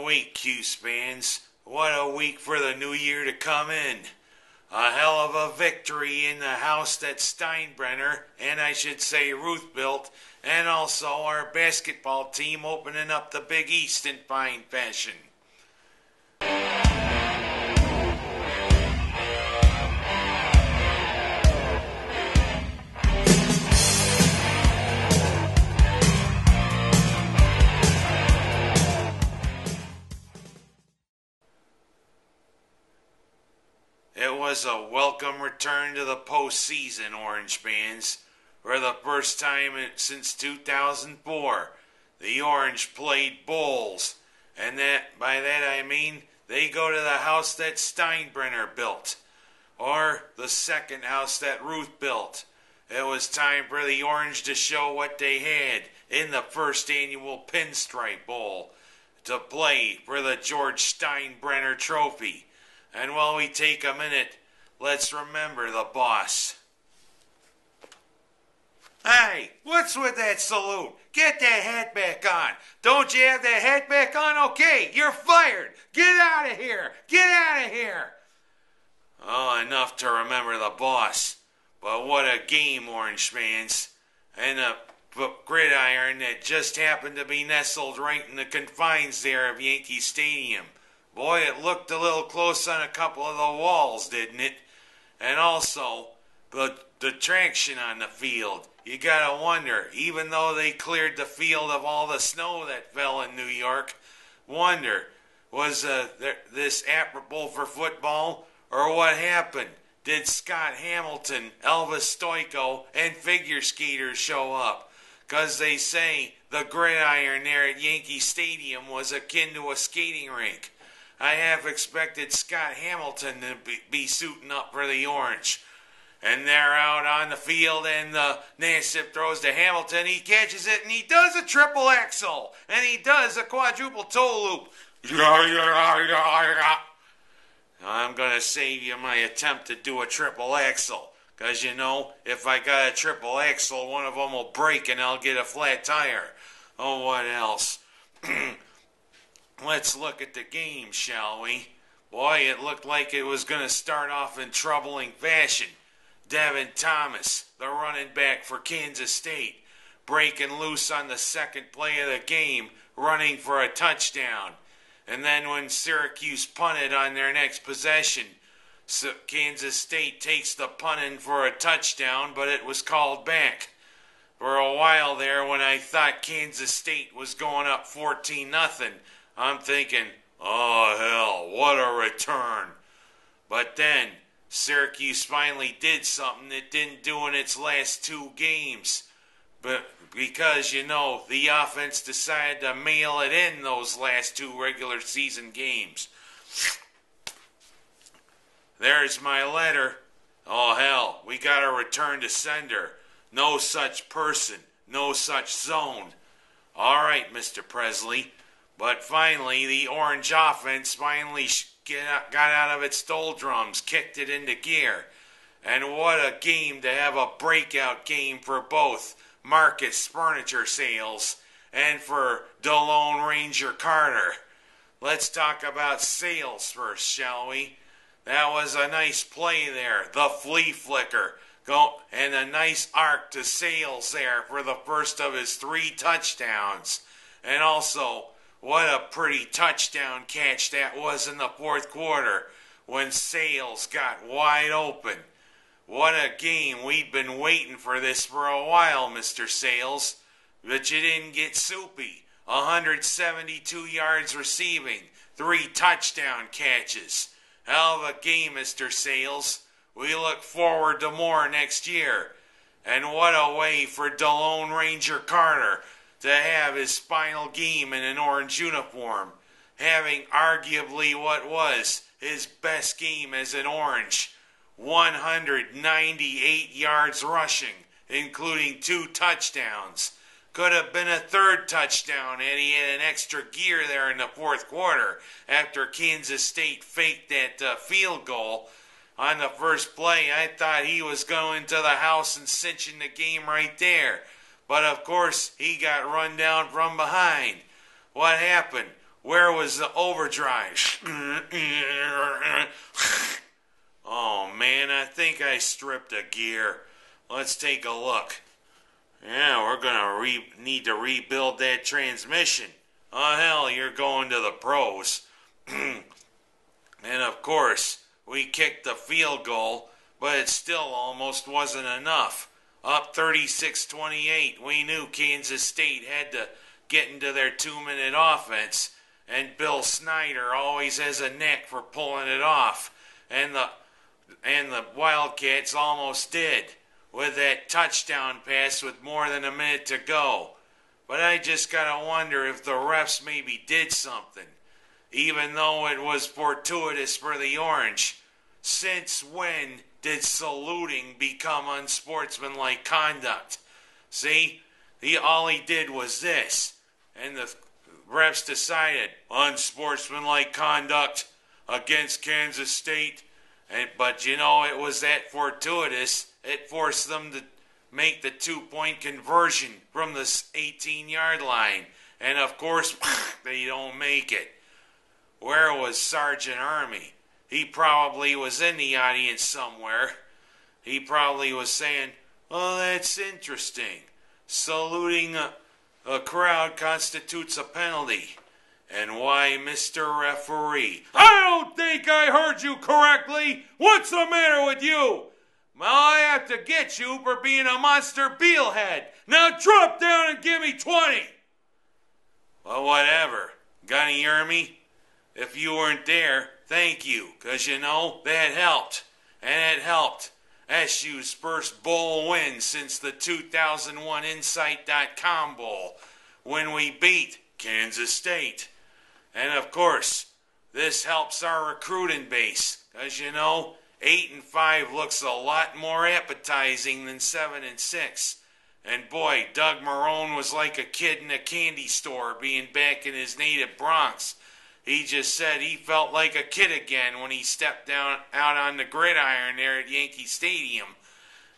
a week, Cuse fans. What a week for the new year to come in. A hell of a victory in the house that Steinbrenner, and I should say Ruth built, and also our basketball team opening up the Big East in fine fashion. It was a welcome return to the postseason, Orange fans. For the first time since 2004, the Orange played bowls. And by that I mean they go to the house that Steinbrenner built. Or the second house that Ruth built. It was time for the Orange to show what they had in the first annual Pinstripe Bowl to play for the George Steinbrenner Trophy. And while we take a minute, let's remember the boss. Hey, what's with that salute? Get that hat back on. Don't you have that hat back on? Okay, you're fired. Get out of here. Get out of here. Oh, enough to remember the boss. But what a game, Orange fans. And a gridiron that just happened to be nestled right in the confines there of Yankee Stadium. Boy, it looked a little close on a couple of the walls, didn't it? And also, the traction on the field. You gotta wonder, even though they cleared the field of all the snow that fell in New York, was this apropos for football, or what happened? Did Scott Hamilton, Elvis Stoico, and figure skaters show up? 'Cause they say the gridiron there at Yankee Stadium was akin to a skating rink. I half expected Scott Hamilton to be suiting up for the Orange. And they're out on the field, and the Nassib throws to Hamilton. He catches it, and he does a triple axel. And he does a quadruple toe loop. I'm going to save you my attempt to do a triple axel. Because, you know, if I got a triple axel, one of them will break, and I'll get a flat tire. Oh, what else? Let's look at the game, shall we? Boy, it looked like it was going to start off in troubling fashion. Devin Thomas, the running back for Kansas State, breaking loose on the second play of the game, running for a touchdown. And then when Syracuse punted on their next possession, Kansas State takes the punting for a touchdown, but it was called back. For a while there, when I thought Kansas State was going up 14-0, I'm thinking, oh hell, what a return. But then, Syracuse finally did something it didn't do in its last two games. But because, you know, the offense decided to mail it in those last two regular season games. There's my letter. Oh hell, we gotta return to sender. No such person, no such zone. All right, Mr. Presley. But finally, the Orange offense finally got out of its doldrums, kicked it into gear. And what a game to have a breakout game for both Marcus Furniture Sales and for DeLone Ranger Carter. Let's talk about Sales first, shall we? That was a nice play there, the flea flicker. And a nice arc to Sales there for the first of his 3 touchdowns. And also, what a pretty touchdown catch that was in the fourth quarter when Sales got wide open. What a game. We'd been waiting for this for a while, Mr. Sales. But you didn't get soupy. 172 yards receiving, 3 touchdown catches. Hell of a game, Mr. Sales. We look forward to more next year. And what a way for DeLone Ranger Carter to have his final game in an orange uniform, having arguably what was his best game as an Orange. 198 yards rushing, including 2 touchdowns. Could have been a 3rd touchdown had he had an extra gear there in the fourth quarter after Kansas State faked that field goal. On the first play, I thought he was going to the house and cinching the game right there. But of course, he got run down from behind. What happened? Where was the overdrive? Oh man, I think I stripped a gear. Let's take a look. Yeah, we're gonna need to rebuild that transmission. Oh hell, you're going to the pros. And of course, we kicked the field goal, but it still almost wasn't enough. Up 36-28, we knew Kansas State had to get into their 2-minute offense, and Bill Snyder always has a knack for pulling it off, and the Wildcats almost did with that touchdown pass with more than a minute to go. But I just gotta wonder if the refs maybe did something, even though it was fortuitous for the Orange. Since when did saluting become unsportsmanlike conduct? See, all he did was this, and the refs decided unsportsmanlike conduct against Kansas State. But you know, it was that fortuitous, it forced them to make the 2-point conversion from the 18-yard line. And of course, they don't make it. Where was Sergeant Army? He probably was in the audience somewhere. He probably was saying, "Oh, that's interesting. Saluting a crowd constitutes a penalty. And why, Mr. Referee?" "I don't think I heard you correctly. What's the matter with you?" "Well, I have to get you for being a monster beelhead. Now drop down and give me 20. Well, whatever. Gonna hear me? If you weren't there, thank you, 'cause you know, that helped. And it helped SU's first bowl win since the 2001 Insight.com Bowl, when we beat Kansas State. And of course, this helps our recruiting base, 'cause you know, 8-5 looks a lot more appetizing than 7-6. And boy, Doug Marrone was like a kid in a candy store being back in his native Bronx. He just said he felt like a kid again when he stepped out on the gridiron there at Yankee Stadium.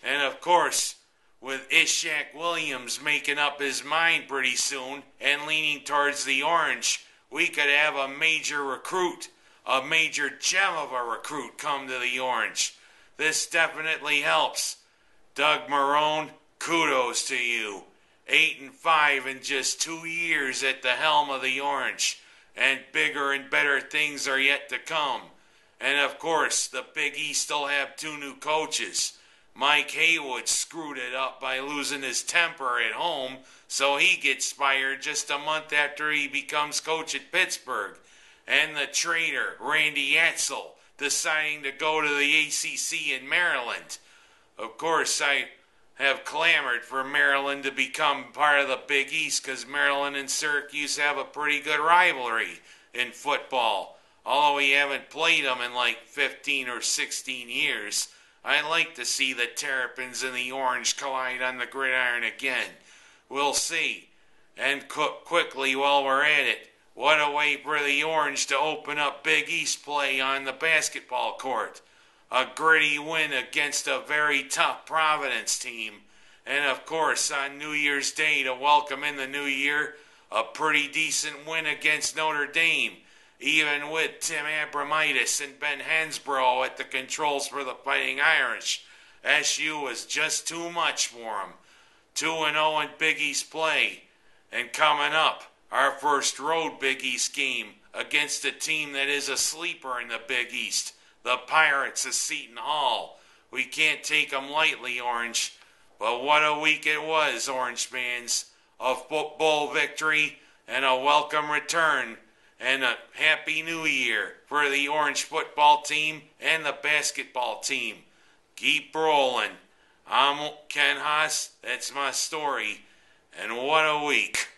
And of course, with Ishaq Williams making up his mind pretty soon and leaning towards the Orange, we could have a major recruit, a major gem of a recruit come to the Orange. This definitely helps. Doug Marrone, kudos to you. 8-5 in just 2 years at the helm of the Orange. And bigger and better things are yet to come. And of course, the Big East will have 2 new coaches. Mike Haywood screwed it up by losing his temper at home, so he gets fired just a month after he becomes coach at Pittsburgh. And the traitor, Randy Edsall, deciding to go to the ACC in Maryland. Of course, I have clamored for Maryland to become part of the Big East, because Maryland and Syracuse have a pretty good rivalry in football. Although we haven't played them in like 15 or 16 years, I'd like to see the Terrapins and the Orange collide on the gridiron again. We'll see. And quickly while we're at it, what a way for the Orange to open up Big East play on the basketball court. A gritty win against a very tough Providence team. And of course, on New Year's Day to welcome in the new year, a pretty decent win against Notre Dame, even with Tim Abramitis and Ben Hansbrough at the controls for the Fighting Irish. SU was just too much for them. 2-0 in Big East play. And coming up, our first road Big East game against a team that is a sleeper in the Big East. The Pirates of Seton Hall. We can't take them lightly, Orange. But what a week it was, Orange fans. A football victory and a welcome return. And a happy new year for the Orange football team and the basketball team. Keep rolling. I'm Ken Haas. That's my story. And what a week.